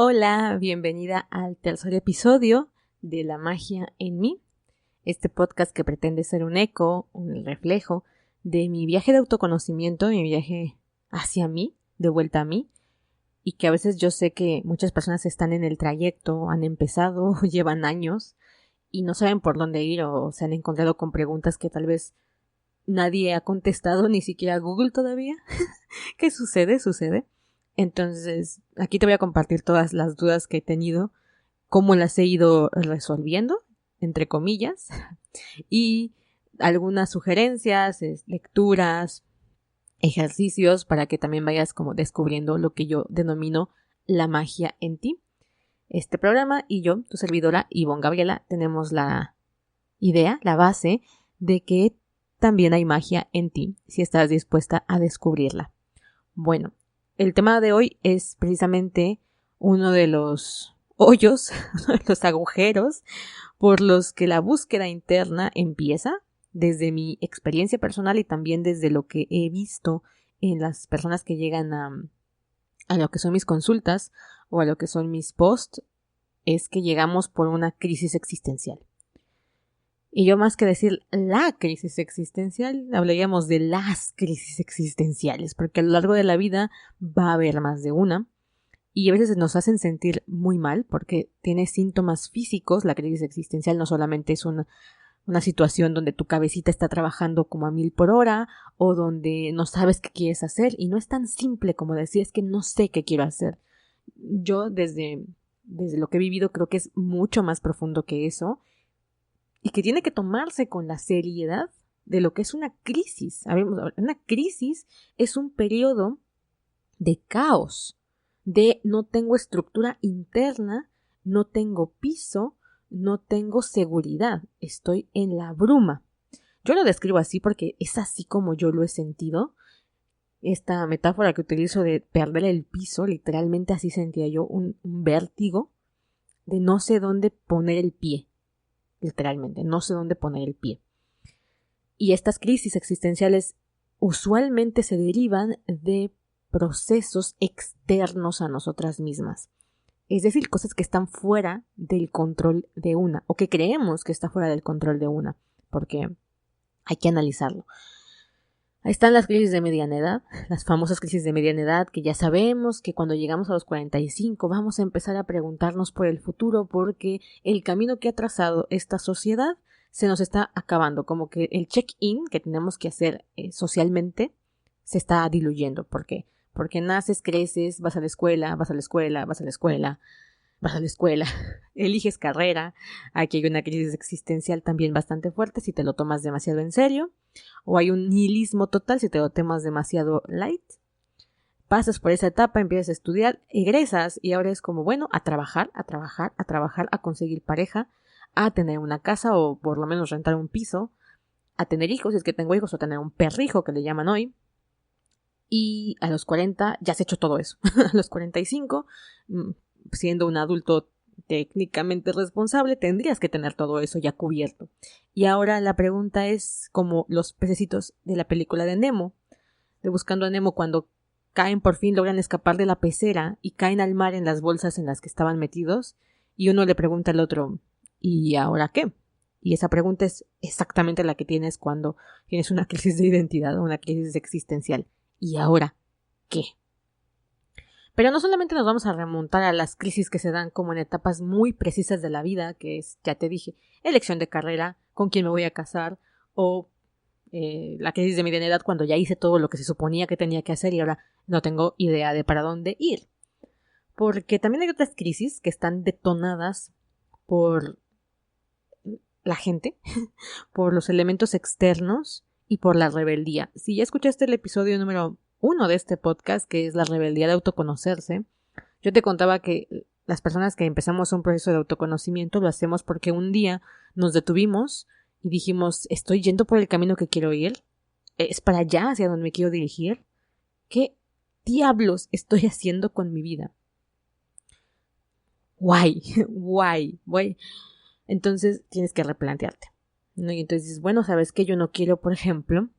Hola, bienvenida al tercer episodio de La magia en mí, este podcast que pretende ser un eco, un reflejo de mi viaje de autoconocimiento, mi viaje hacia mí, de vuelta a mí, y que a veces yo sé que muchas personas están en el trayecto, han empezado, llevan años y no saben por dónde ir o se han encontrado con preguntas que tal vez nadie ha contestado, ni siquiera Google todavía. ¿Qué sucede? Sucede. Entonces, aquí te voy a compartir todas las dudas que he tenido, cómo las he ido resolviendo, entre comillas, y algunas sugerencias, lecturas, ejercicios para que también vayas como descubriendo lo que yo denomino la magia en ti. Este programa y yo, tu servidora Ivonne Gabriela, tenemos la idea, la base de que también hay magia en ti, si estás dispuesta a descubrirla. Bueno, el tema de hoy es precisamente uno de los hoyos, los agujeros por los que la búsqueda interna empieza, desde mi experiencia personal y también desde lo que he visto en las personas que llegan a lo que son mis consultas o a lo que son mis posts, es que llegamos por una crisis existencial. Y yo más que decir la crisis existencial, hablaríamos de las crisis existenciales, porque a lo largo de la vida va a haber más de una, y a veces nos hacen sentir muy mal porque tiene síntomas físicos. La crisis existencial no solamente es una situación donde tu cabecita está trabajando como a 1000 por hora o donde no sabes qué quieres hacer y no es tan simple como decir es que no sé qué quiero hacer. Yo desde lo que he vivido creo que es mucho más profundo que eso y que tiene que tomarse con la seriedad de lo que es una crisis. Una crisis es un periodo de caos, de no tengo estructura interna, no tengo piso, no tengo seguridad, estoy en la bruma. Yo lo describo así porque es así como yo lo he sentido. Esta metáfora que utilizo de perder el piso, literalmente así sentía yo, un vértigo de no sé dónde poner el pie. Literalmente, no sé dónde poner el pie. Y estas crisis existenciales usualmente se derivan de procesos externos a nosotras mismas. Es decir, cosas que están fuera del control de una, o que creemos que está fuera del control de una, porque hay que analizarlo. Ahí están las crisis de mediana edad, las famosas crisis de mediana edad, que ya sabemos que cuando llegamos a los 45 vamos a empezar a preguntarnos por el futuro, porque el camino que ha trazado esta sociedad se nos está acabando, como que el check-in que tenemos que hacer socialmente se está diluyendo. ¿Por qué? Porque naces, creces, vas a la escuela, vas a la escuela, vas a la escuela, vas a la escuela, eliges carrera. Aquí hay una crisis existencial también bastante fuerte si te lo tomas demasiado en serio, o hay un nihilismo total si te lo tomas demasiado light. Pasas por esa etapa, empiezas a estudiar, egresas y ahora es como, bueno, a trabajar, a conseguir pareja, a tener una casa o por lo menos rentar un piso, a tener hijos, si es que tengo hijos, o tener un perrijo que le llaman hoy. Y a los 40 ya has hecho todo eso. A los 45, siendo un adulto técnicamente responsable, tendrías que tener todo eso ya cubierto. Y ahora la pregunta es como los pececitos de la película de Nemo, de Buscando a Nemo, cuando caen, por fin logran escapar de la pecera y caen al mar en las bolsas en las que estaban metidos, y uno le pregunta al otro, ¿y ahora qué? Y esa pregunta es exactamente la que tienes cuando tienes una crisis de identidad o una crisis existencial. ¿Y ahora qué? Pero no solamente nos vamos a remontar a las crisis que se dan como en etapas muy precisas de la vida, que es, ya te dije, elección de carrera, con quién me voy a casar, o la crisis de mediana edad cuando ya hice todo lo que se suponía que tenía que hacer y ahora no tengo idea de para dónde ir. Porque también hay otras crisis que están detonadas por la gente, por los elementos externos y por la rebeldía. Si ya escuchaste el episodio número 1 de este podcast, que es la rebeldía de autoconocerse, yo te contaba que las personas que empezamos un proceso de autoconocimiento lo hacemos porque un día nos detuvimos y dijimos, estoy yendo por el camino que quiero ir, es para allá hacia donde me quiero dirigir. ¿Qué diablos estoy haciendo con mi vida? Why? Entonces tienes que replantearte, ¿no? Y entonces dices, bueno, ¿sabes qué? Yo no quiero, por ejemplo,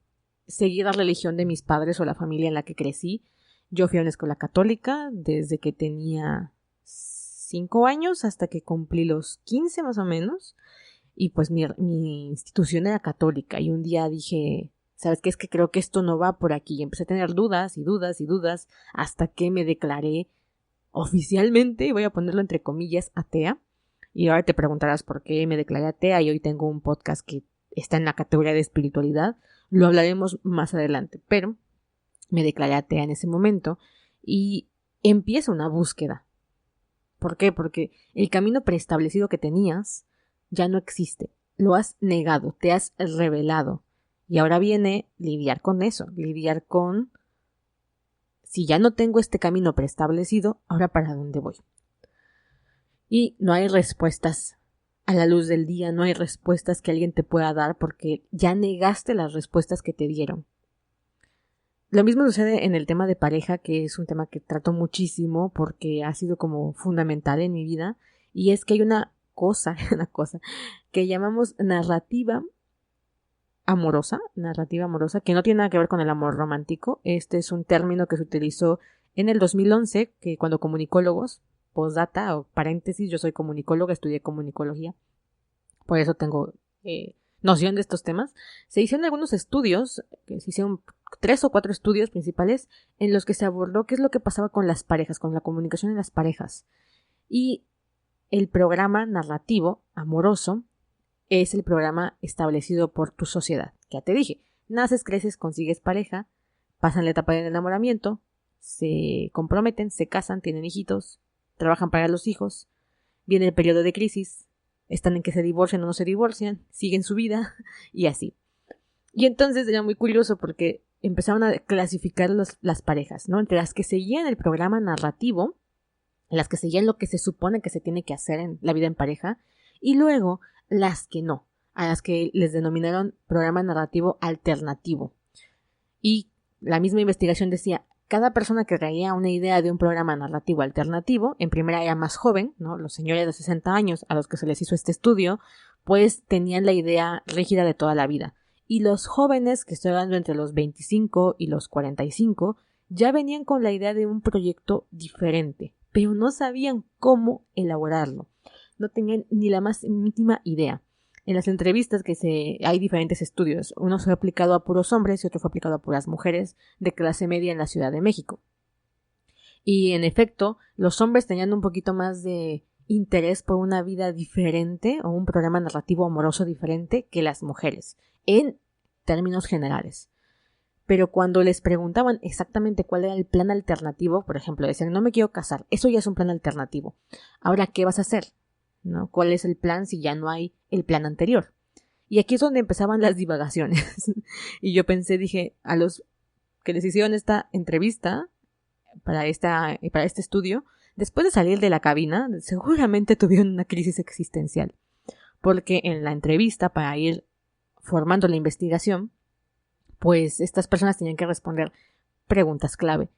seguir la religión de mis padres o la familia en la que crecí. Yo fui a una escuela católica desde que tenía 5 años hasta que cumplí los 15 más o menos. Y pues mi institución era católica y un día dije, ¿sabes qué? Es que creo que esto no va por aquí. Y empecé a tener dudas y dudas y dudas hasta que me declaré oficialmente, voy a ponerlo entre comillas, atea. Y ahora te preguntarás por qué me declaré atea y hoy tengo un podcast que está en la categoría de espiritualidad. Lo hablaremos más adelante, pero me declaré atea en ese momento y empieza una búsqueda. ¿Por qué? Porque el camino preestablecido que tenías ya no existe. Lo has negado, te has revelado. Y ahora viene lidiar con eso, lidiar con si ya no tengo este camino preestablecido, ahora para dónde voy. Y no hay respuestas a la luz del día, no hay respuestas que alguien te pueda dar porque ya negaste las respuestas que te dieron. Lo mismo sucede en el tema de pareja, que es un tema que trato muchísimo porque ha sido como fundamental en mi vida, y es que hay una cosa que llamamos narrativa amorosa, que no tiene nada que ver con el amor romántico. Este es un término que se utilizó en el 2011, que cuando comunicólogos, postdata o paréntesis, yo soy comunicóloga, estudié comunicología, por eso tengo noción de estos temas. Se hicieron algunos estudios, que se hicieron 3 o 4 estudios principales en los que se abordó qué es lo que pasaba con las parejas, con la comunicación en las parejas. Y el programa narrativo amoroso es el programa establecido por tu sociedad. Ya te dije, naces, creces, consigues pareja, pasan la etapa del enamoramiento, se comprometen, se casan, tienen hijitos, trabajan para los hijos, viene el periodo de crisis, están en que se divorcian o no se divorcian, siguen su vida y así. Y entonces era muy curioso porque empezaron a clasificar las parejas, ¿no? Entre las que seguían el programa narrativo, las que seguían lo que se supone que se tiene que hacer en la vida en pareja, y luego las que no, a las que les denominaron programa narrativo alternativo. Y la misma investigación decía, cada persona que traía una idea de un programa narrativo alternativo, en primera era más joven, ¿no? Los señores de 60 años a los que se les hizo este estudio, pues tenían la idea rígida de toda la vida. Y los jóvenes, que estoy hablando entre los 25 y los 45, ya venían con la idea de un proyecto diferente, pero no sabían cómo elaborarlo. No tenían ni la más mínima idea. En las entrevistas hay diferentes estudios. Uno fue aplicado a puros hombres y otro fue aplicado a puras mujeres de clase media en la Ciudad de México. Y en efecto, los hombres tenían un poquito más de interés por una vida diferente o un programa narrativo amoroso diferente que las mujeres, en términos generales. Pero cuando les preguntaban exactamente cuál era el plan alternativo, por ejemplo, decían, no me quiero casar, eso ya es un plan alternativo. Ahora, ¿qué vas a hacer? ¿No? ¿Cuál es el plan si ya no hay el plan anterior? Y aquí es donde empezaban las divagaciones. Y yo dije, a los que les hicieron esta entrevista para este estudio, después de salir de la cabina, seguramente tuvieron una crisis existencial. Porque en la entrevista, para ir formando la investigación, pues estas personas tenían que responder preguntas clave.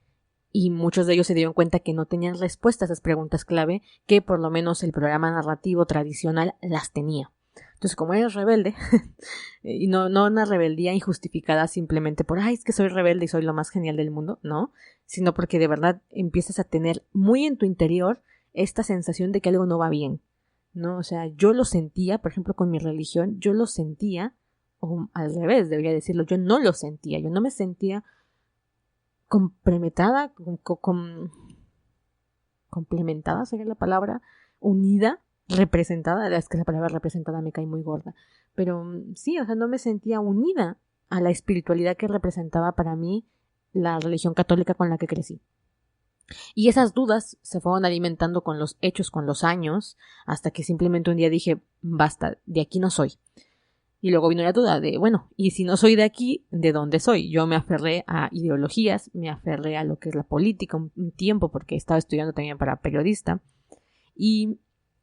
Y muchos de ellos se dieron cuenta que no tenían respuesta a esas preguntas clave, que por lo menos el programa narrativo tradicional las tenía. Entonces, como eres rebelde, y no una rebeldía injustificada simplemente por, es que soy rebelde y soy lo más genial del mundo, no, sino porque de verdad empiezas a tener muy en tu interior esta sensación de que algo no va bien, ¿no? O sea, yo lo sentía, por ejemplo, con mi religión, yo lo sentía, o al revés, debería decirlo, yo no lo sentía, yo no me sentía complementada, complementada sería la palabra, unida, representada, es que la palabra representada me cae muy gorda, pero sí, o sea, no me sentía unida a la espiritualidad que representaba para mí la religión católica con la que crecí. Y esas dudas se fueron alimentando con los hechos, con los años, hasta que simplemente un día dije, basta, de aquí no soy. Y luego vino la duda de, bueno, y si no soy de aquí, ¿de dónde soy? Yo me aferré a ideologías, me aferré a lo que es la política un tiempo, porque estaba estudiando también para periodista. Y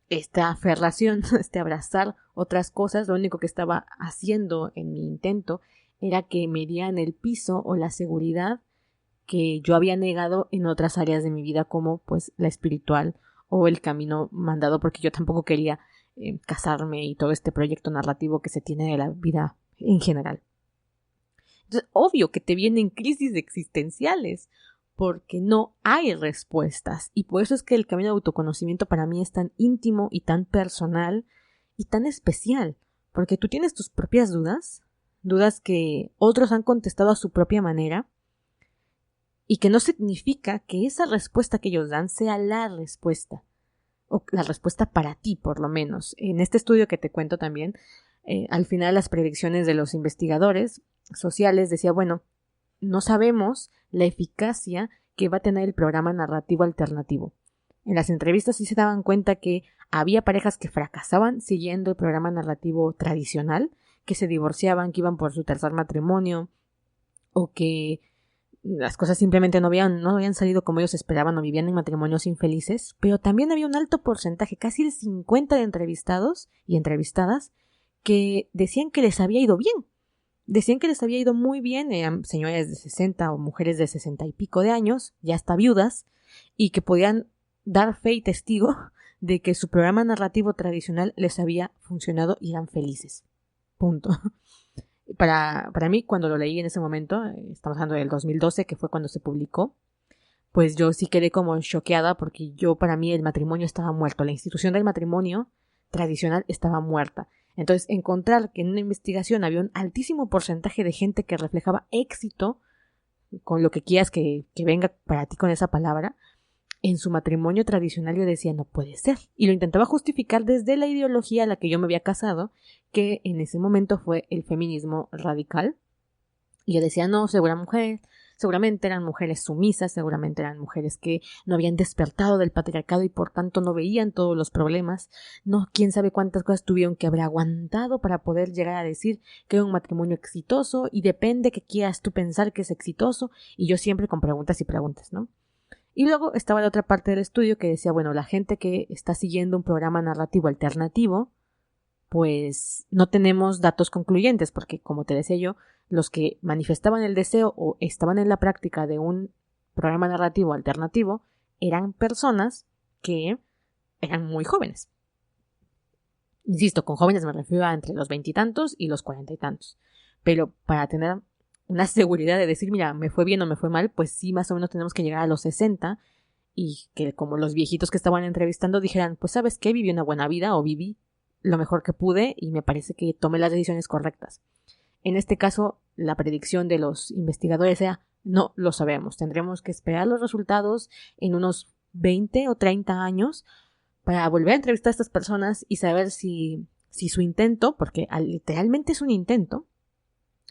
esta aferración, abrazar otras cosas, lo único que estaba haciendo en mi intento era que me dieran el piso o la seguridad que yo había negado en otras áreas de mi vida, como pues la espiritual o el camino mandado, porque yo tampoco quería casarme y todo este proyecto narrativo que se tiene de la vida en general. Entonces, obvio que te vienen crisis existenciales, porque no hay respuestas. Y por eso es que el camino de autoconocimiento para mí es tan íntimo y tan personal y tan especial. Porque tú tienes tus propias dudas, dudas que otros han contestado a su propia manera, y que no significa que esa respuesta que ellos dan sea la respuesta, o la respuesta para ti, por lo menos. En este estudio que te cuento también, al final las predicciones de los investigadores sociales decía, bueno, no sabemos la eficacia que va a tener el programa narrativo alternativo. En las entrevistas sí se daban cuenta que había parejas que fracasaban siguiendo el programa narrativo tradicional, que se divorciaban, que iban por su tercer matrimonio, o que las cosas simplemente no habían salido como ellos esperaban o vivían en matrimonios infelices, pero también había un alto porcentaje, casi el 50% de entrevistados y entrevistadas, que decían que les había ido bien. Decían que les había ido muy bien, señores de 60 o mujeres de 60 y pico de años, ya hasta viudas, y que podían dar fe y testigo de que su programa narrativo tradicional les había funcionado y eran felices. Punto. Para mí, cuando lo leí en ese momento, estamos hablando del 2012, que fue cuando se publicó, pues yo sí quedé como choqueada porque para mí el matrimonio estaba muerto, la institución del matrimonio tradicional estaba muerta. Entonces, encontrar que en una investigación había un altísimo porcentaje de gente que reflejaba éxito, con lo que quieras que venga para ti con esa palabra, en su matrimonio tradicional, yo decía, no puede ser. Y lo intentaba justificar desde la ideología a la que yo me había casado, que en ese momento fue el feminismo radical. Y yo decía, no, seguramente eran mujeres sumisas, seguramente eran mujeres que no habían despertado del patriarcado y por tanto no veían todos los problemas. No, quién sabe cuántas cosas tuvieron que haber aguantado para poder llegar a decir que era un matrimonio exitoso, y depende que quieras tú pensar que es exitoso, y yo siempre con preguntas y preguntas, ¿no? Y luego estaba la otra parte del estudio que decía, bueno, la gente que está siguiendo un programa narrativo alternativo, pues no tenemos datos concluyentes, porque como te decía yo, los que manifestaban el deseo o estaban en la práctica de un programa narrativo alternativo eran personas que eran muy jóvenes. Insisto, con jóvenes me refiero a entre los 20 y tantos y los 40 y tantos. Pero para tener una seguridad de decir, mira, me fue bien o me fue mal, pues sí, más o menos tenemos que llegar a los 60 y que como los viejitos que estaban entrevistando dijeran, pues ¿sabes qué? Viví una buena vida o viví lo mejor que pude y me parece que tomé las decisiones correctas. En este caso, la predicción de los investigadores era, no lo sabemos, tendremos que esperar los resultados en unos 20 o 30 años para volver a entrevistar a estas personas y saber si su intento, porque literalmente es un intento,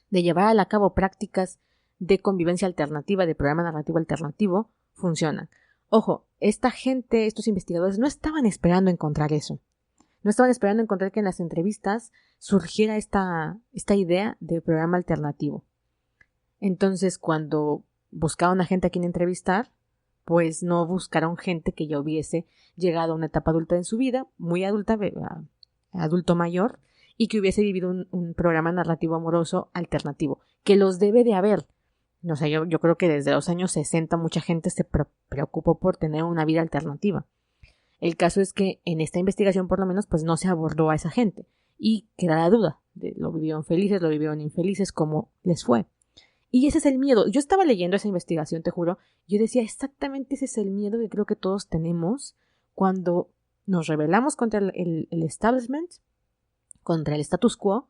de llevar a cabo prácticas de convivencia alternativa, de programa narrativo alternativo, funcionan. Ojo, esta gente, estos investigadores no estaban esperando encontrar eso. No estaban esperando encontrar que en las entrevistas surgiera esta idea de programa alternativo. Entonces, cuando buscaron a gente a quien entrevistar, pues no buscaron gente que ya hubiese llegado a una etapa adulta en su vida, muy adulta, adulto mayor, y que hubiese vivido un programa narrativo amoroso alternativo, que los debe de haber. No sé, yo creo que desde los años 60 mucha gente se preocupó por tener una vida alternativa. El caso es que en esta investigación por lo menos pues no se abordó a esa gente y queda la duda de lo vivieron felices, lo vivieron infelices, cómo les fue. Y ese es el miedo. Yo estaba leyendo esa investigación, te juro, yo decía exactamente ese es el miedo que creo que todos tenemos cuando nos rebelamos contra el establishment, contra el status quo,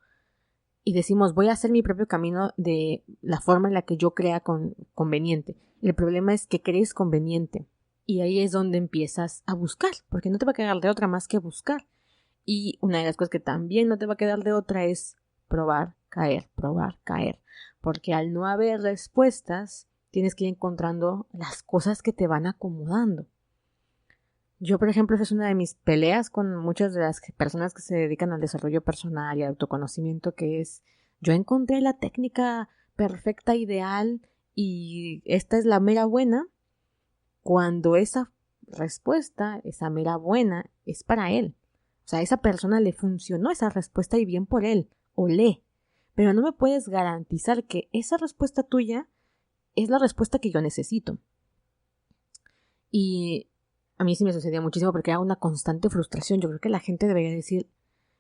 y decimos voy a hacer mi propio camino de la forma en la que yo crea conveniente. El problema es que crees conveniente. Y ahí es donde empiezas a buscar, porque no te va a quedar de otra más que buscar. Y una de las cosas que también no te va a quedar de otra es probar, caer. Porque al no haber respuestas, tienes que ir encontrando las cosas que te van acomodando. Yo, por ejemplo, esa es una de mis peleas con muchas de las personas que se dedican al desarrollo personal y al autoconocimiento, que es, yo encontré la técnica perfecta, ideal, y esta es la mera buena, cuando esa respuesta, esa mera buena, es para él. O sea, a esa persona le funcionó esa respuesta y bien por él, olé. Pero no me puedes garantizar que esa respuesta tuya es la respuesta que yo necesito. Y a mí sí me sucedía muchísimo porque era una constante frustración. Yo creo que la gente debería decir,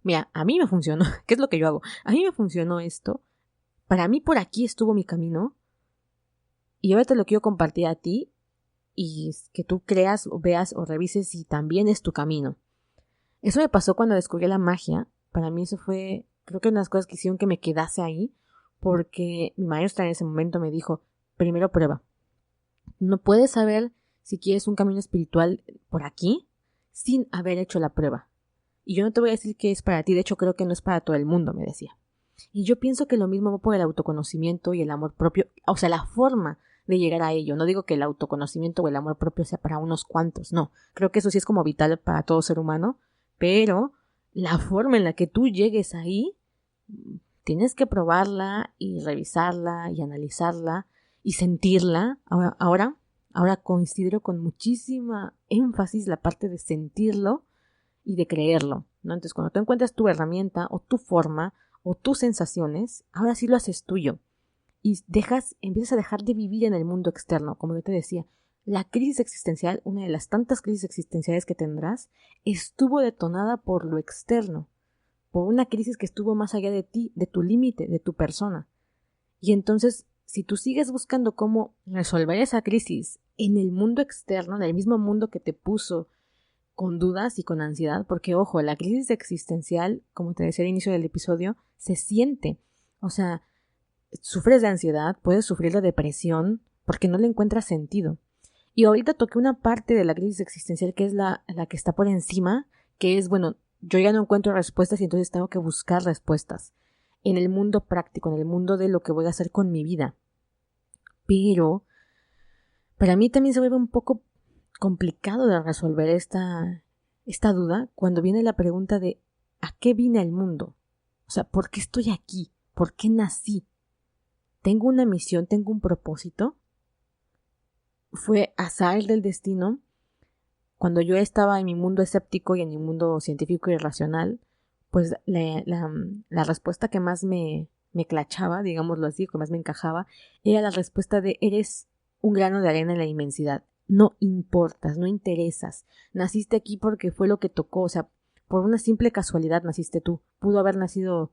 mira, a mí me funcionó, ¿qué es lo que yo hago? A mí me funcionó esto, para mí por aquí estuvo mi camino, Y ahora te lo quiero compartir a ti y que tú creas o veas o revises si también es tu camino. Eso me pasó cuando descubrí la magia. Para mí eso fue, creo que una de las cosas que hicieron que me quedase ahí, porque mi maestra en ese momento me dijo, primero prueba. No puedes saber si quieres un camino espiritual por aquí sin haber hecho la prueba. Y yo no te voy a decir que es para ti, de hecho creo que no es para todo el mundo, me decía. Y yo pienso que lo mismo va por el autoconocimiento y el amor propio, o sea, la forma de llegar a ello. No digo que el autoconocimiento o el amor propio sea para unos cuantos, no. Creo que eso sí es como vital para todo ser humano, pero la forma en la que tú llegues ahí, tienes que probarla y revisarla y analizarla y sentirla. Ahora considero con muchísima énfasis la parte de sentirlo y de creerlo, ¿no? Entonces, cuando tú encuentras tu herramienta o tu forma o tus sensaciones, ahora sí lo haces tuyo y empiezas a dejar de vivir en el mundo externo. Como yo te decía, la crisis existencial, una de las tantas crisis existenciales que tendrás, estuvo detonada por lo externo, por una crisis que estuvo más allá de ti, de tu límite, de tu persona. Y entonces, si tú sigues buscando cómo resolver esa crisis en el mundo externo, en el mismo mundo que te puso con dudas y con ansiedad, porque ojo, la crisis existencial, como te decía al inicio del episodio, se siente. O sea, sufres de ansiedad, puedes sufrir de depresión, porque no le encuentras sentido. Y ahorita toqué una parte de la crisis existencial que es la que está por encima, que es, bueno, yo ya no encuentro respuestas y entonces tengo que buscar respuestas en el mundo práctico, en el mundo de lo que voy a hacer con mi vida. Pero para mí también se vuelve un poco complicado de resolver esta duda cuando viene la pregunta de ¿a qué vine al mundo? O sea, ¿por qué estoy aquí? ¿Por qué nací? ¿Tengo una misión? ¿Tengo un propósito? ¿Fue azar del destino? Cuando yo estaba en mi mundo escéptico y en mi mundo científico y racional, pues la respuesta que más me clachaba, digámoslo así, que más me encajaba, era la respuesta de eres un grano de arena en la inmensidad. No importas, no interesas. Naciste aquí porque fue lo que tocó, o sea, por una simple casualidad naciste tú. Pudo haber nacido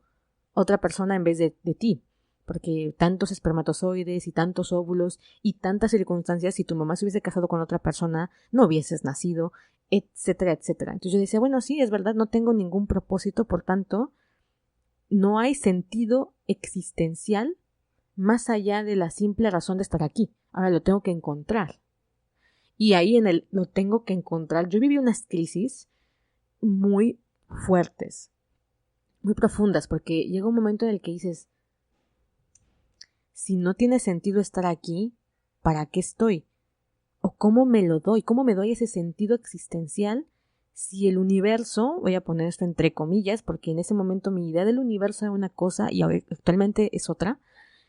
otra persona en vez de ti, porque tantos espermatozoides y tantos óvulos y tantas circunstancias, si tu mamá se hubiese casado con otra persona, no hubieses nacido, etcétera, etcétera. Entonces yo decía, bueno, sí, es verdad, no tengo ningún propósito, por tanto, no hay sentido existencial más allá de la simple razón de estar aquí. Ahora lo tengo que encontrar. Y ahí lo tengo que encontrar. Yo viví unas crisis muy fuertes, muy profundas, porque llega un momento en el que dices, si no tiene sentido estar aquí, ¿para qué estoy? ¿O cómo me lo doy? ¿Cómo me doy ese sentido existencial si el universo, voy a poner esto entre comillas, porque en ese momento mi idea del universo era una cosa y actualmente es otra,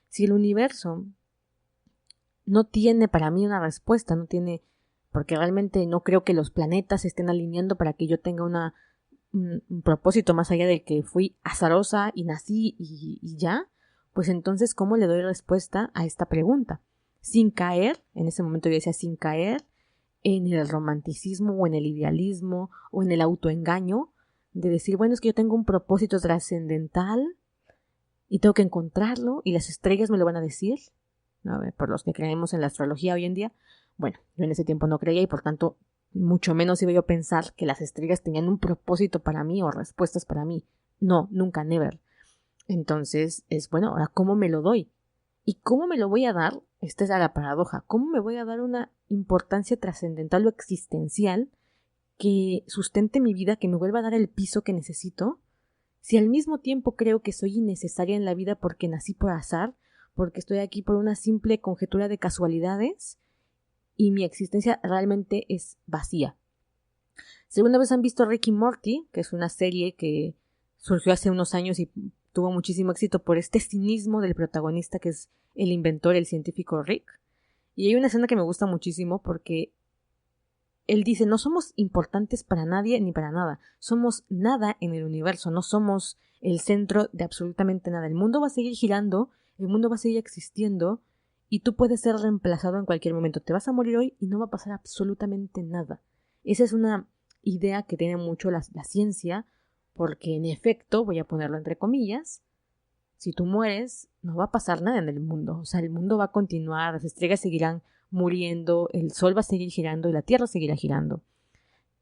si el universo no tiene para mí una respuesta, no tiene, porque realmente no creo que los planetas se estén alineando para que yo tenga un propósito más allá de que fui azarosa y nací y ya, pues entonces, ¿cómo le doy respuesta a esta pregunta? Sin caer, en ese momento yo decía, sin caer en el romanticismo o en el idealismo o en el autoengaño de decir, bueno, es que yo tengo un propósito trascendental y tengo que encontrarlo y las estrellas me lo van a decir, ¿no? Por los que creemos en la astrología hoy en día. Bueno, yo en ese tiempo no creía y por tanto mucho menos iba yo a pensar que las estrellas tenían un propósito para mí o respuestas para mí. No, nunca, never. Entonces es, bueno, ahora ¿cómo me lo doy? ¿Y cómo me lo voy a dar? Esta es la paradoja. ¿Cómo me voy a dar una importancia trascendental o existencial que sustente mi vida, que me vuelva a dar el piso que necesito? Si al mismo tiempo creo que soy innecesaria en la vida porque nací por azar, porque estoy aquí por una simple conjetura de casualidades y mi existencia realmente es vacía. Si alguna vez han visto Rick y Morty, que es una serie que surgió hace unos años y tuvo muchísimo éxito por este cinismo del protagonista que es el inventor, el científico Rick. Y hay una escena que me gusta muchísimo porque él dice, no somos importantes para nadie ni para nada, somos nada en el universo, no somos el centro de absolutamente nada. El mundo va a seguir girando, el mundo va a seguir existiendo y tú puedes ser reemplazado en cualquier momento. Te vas a morir hoy y no va a pasar absolutamente nada. Esa es una idea que tiene mucho la ciencia, porque en efecto, voy a ponerlo entre comillas, Si tú mueres, no va a pasar nada en el mundo. O sea, el mundo va a continuar, las estrellas seguirán muriendo, el sol va a seguir girando y la tierra seguirá girando.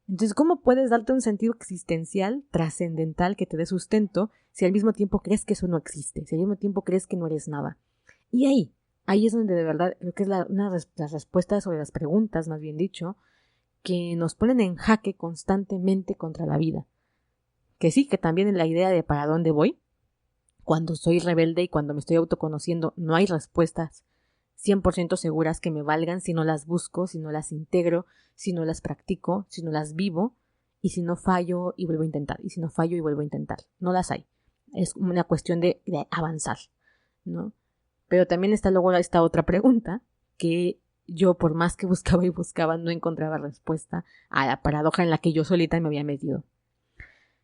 Entonces, ¿cómo puedes darte un sentido existencial, trascendental, que te dé sustento, si al mismo tiempo crees que eso no existe, si al mismo tiempo crees que no eres nada? Y ahí es donde de verdad creo que es una de las respuestas o de las preguntas, más bien dicho, que nos ponen en jaque constantemente contra la vida. Que sí, que también en la idea de para dónde voy, cuando soy rebelde y cuando me estoy autoconociendo, no hay respuestas 100% seguras que me valgan si no las busco, si no las integro, si no las practico, si no las vivo y si no fallo y vuelvo a intentar, y si no fallo y vuelvo a intentar. No las hay. Es una cuestión de avanzar, ¿no? Pero también está luego esta otra pregunta que yo por más que buscaba y buscaba no encontraba respuesta a la paradoja en la que yo solita me había metido.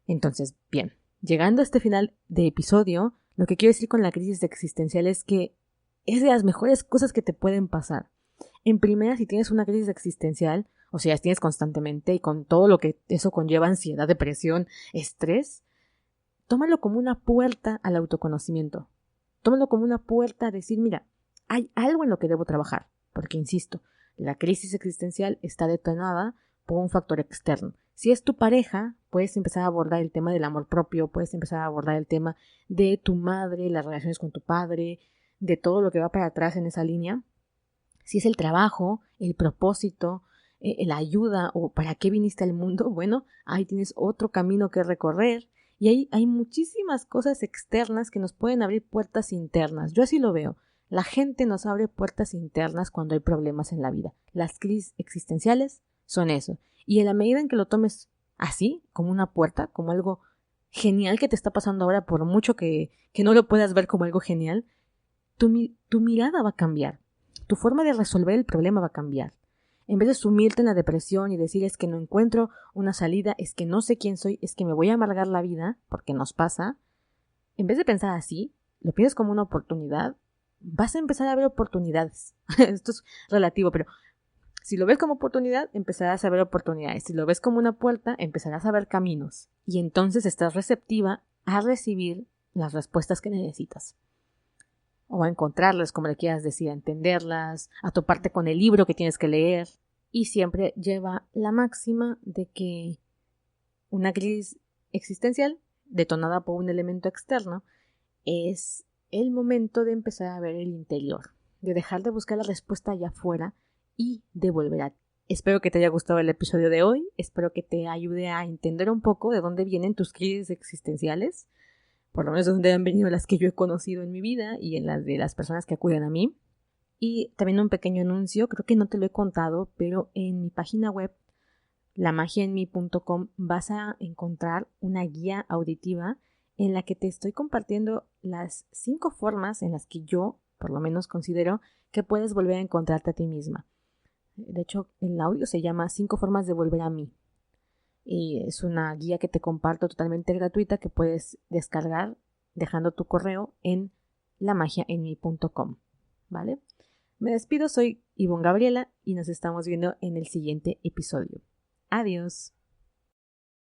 Entonces, bien, llegando a este final de episodio, lo que quiero decir con la crisis existencial es que es de las mejores cosas que te pueden pasar. En primera, si tienes una crisis existencial, o sea, las tienes constantemente y con todo lo que eso conlleva, ansiedad, depresión, estrés, tómalo como una puerta al autoconocimiento. Tómalo como una puerta a decir, mira, hay algo en lo que debo trabajar. Porque, insisto, la crisis existencial está detonada por un factor externo. Si es tu pareja, puedes empezar a abordar el tema del amor propio, puedes empezar a abordar el tema de tu madre, las relaciones con tu padre, de todo lo que va para atrás en esa línea. Si es el trabajo, el propósito, la ayuda o para qué viniste al mundo, bueno, ahí tienes otro camino que recorrer. Y ahí hay muchísimas cosas externas que nos pueden abrir puertas internas. Yo así lo veo. La gente nos abre puertas internas cuando hay problemas en la vida. Las crisis existenciales son eso. Y en la medida en que lo tomes así, como una puerta, como algo genial que te está pasando ahora, por mucho que no lo puedas ver como algo genial, tu mirada va a cambiar. Tu forma de resolver el problema va a cambiar. En vez de sumirte en la depresión y decir es que no encuentro una salida, es que no sé quién soy, es que me voy a amargar la vida, porque nos pasa, en vez de pensar así, lo piensas como una oportunidad, vas a empezar a ver oportunidades. Esto es relativo, pero si lo ves como oportunidad, empezarás a ver oportunidades. Si lo ves como una puerta, empezarás a ver caminos. Y entonces estás receptiva a recibir las respuestas que necesitas. O a encontrarlas, como le quieras decir, a entenderlas, a toparte con el libro que tienes que leer. Y siempre lleva la máxima de que una crisis existencial, detonada por un elemento externo, es el momento de empezar a ver el interior, de dejar de buscar la respuesta allá afuera y de volver a ti. Espero que te haya gustado el episodio de hoy, espero que te ayude a entender un poco de dónde vienen tus crisis existenciales, por lo menos de dónde han venido las que yo he conocido en mi vida y en las de las personas que acuden a mí. Y también un pequeño anuncio, creo que no te lo he contado, pero en mi página web, lamagiaenmi.com, vas a encontrar una guía auditiva en la que te estoy compartiendo las 5 formas en las que yo, por lo menos, considero que puedes volver a encontrarte a ti misma. De hecho, el audio se llama 5 formas de volver a mí. Y es una guía que te comparto totalmente gratuita que puedes descargar dejando tu correo en lamagiaenmi.com, ¿vale? Me despido, soy Ivonne Gabriela y nos estamos viendo en el siguiente episodio. Adiós.